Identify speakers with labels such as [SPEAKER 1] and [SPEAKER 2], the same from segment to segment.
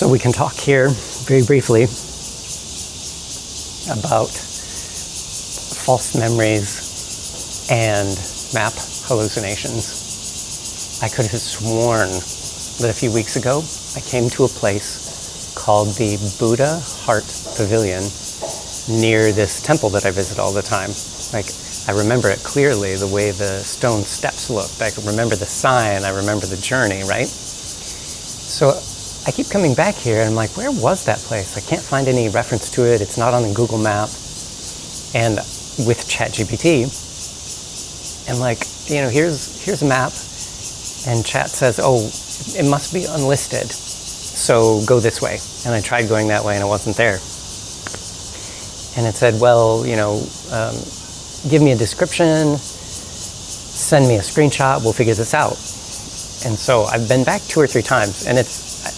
[SPEAKER 1] So we can talk here very briefly about false memories and map hallucinations. I could have sworn that a few weeks ago I came to a place called the Buddha Heart Pavillion near this temple that I visit all the time. I remember it clearly, the way the stone steps looked. I can remember the sign, I remember the journey, right? So I keep coming back here and I'm like, where was that place? I can't find any reference to it. It's not on the Google map. And with ChatGPT, I'm like, here's a map. And Chat says, oh, it must be unlisted. So go this way. And I tried going that way and it wasn't there. And it said, well, give me a description, send me a screenshot, we'll figure this out. And so I've been back 2 or 3 times, and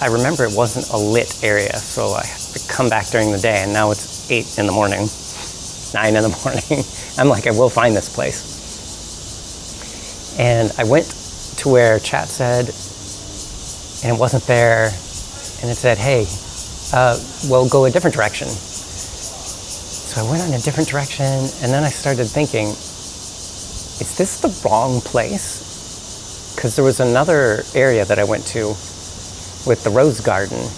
[SPEAKER 1] I remember it wasn't a lit area, so I have to come back during the day, and now it's 8 in the morning, 9 in the morning. I'm like, I will find this place. And I went to where Chat said, and it wasn't there, and it said, hey, well, go a different direction. So I went in a different direction, and then I started thinking, is this the wrong place? Because there was another area that I went to with the rose garden,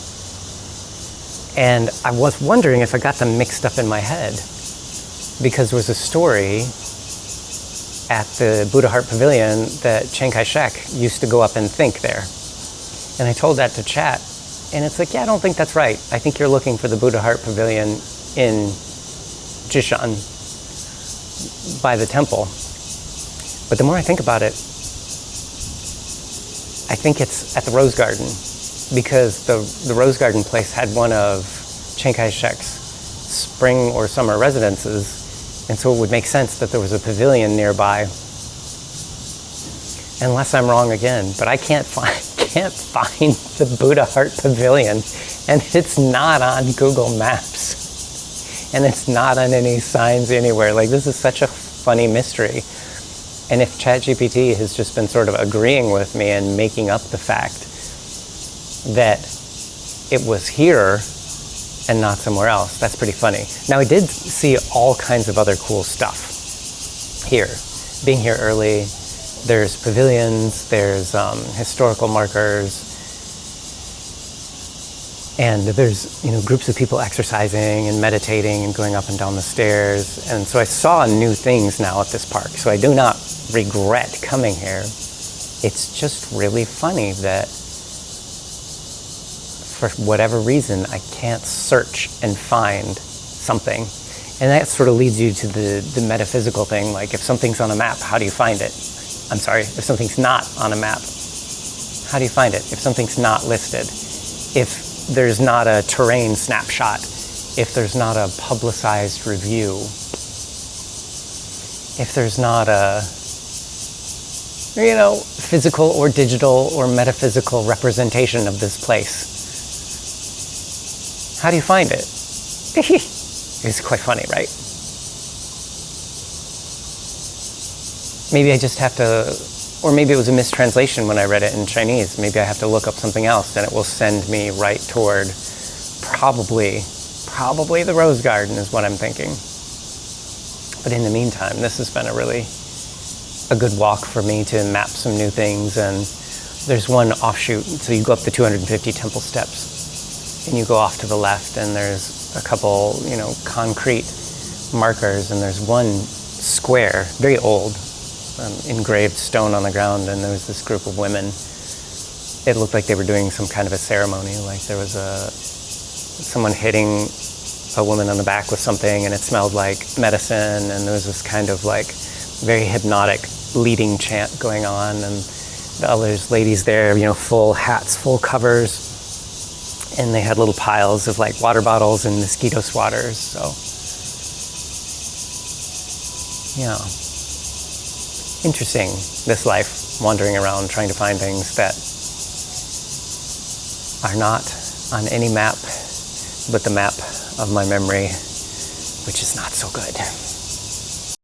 [SPEAKER 1] and I was wondering if I got them mixed up in my head, because there was a story at the Buddha Heart Pavillion that Chiang Kai-shek used to go up and think there. And I told that to Chat, and it's like, yeah, I don't think that's right. I think you're looking for the Buddha Heart Pavillion in Jishan by the temple. But the more I think about it, I think it's at the Rose Garden, because the Rose Garden place had one of Chiang Kai-shek's spring or summer residences, and so it would make sense that there was a pavilion nearby, unless I'm wrong again. But I can't find the Buddha Heart Pavilion, and it's not on Google Maps, and it's not on any signs anywhere. This is such a funny mystery. And if ChatGPT has just been sort of agreeing with me and making up the fact that it was here and not somewhere else, that's pretty funny. Now, I did see all kinds of other cool stuff here. Being here early, there's pavilions, there's historical markers, and there's groups of people exercising and meditating and going up and down the stairs. And so I saw new things now at this park. So I do not regret coming here. It's just really funny that for whatever reason I can't search and find something. And that sort of leads you to the metaphysical thing. Like, if something's on a map, how do you find it? I'm sorry, if something's not on a map, how do you find it? If something's not listed, if there's not a terrain snapshot, if there's not a publicized review, if there's not a physical or digital or metaphysical representation of this place, how do you find it? It's quite funny, right? Maybe I just have to, or maybe it was a mistranslation when I read it in Chinese. Maybe I have to look up something else and it will send me right toward probably the Rose Garden is what I'm thinking. But in the meantime, this has been a good walk for me to map some new things. And there's one offshoot. So you go up the 250 temple steps and you go off to the left, and there's a couple, concrete markers, and there's one square, very old, engraved stone on the ground, and there was this group of women. It looked like they were doing some kind of a ceremony, like there was someone hitting a woman on the back with something, and it smelled like medicine, and there was this kind of very hypnotic leading chant going on, and the other ladies there, full hats, full covers, and they had little piles of water bottles and mosquito swatters. So yeah, interesting, this life, wandering around trying to find things that are not on any map but the map of my memory, which is not so good.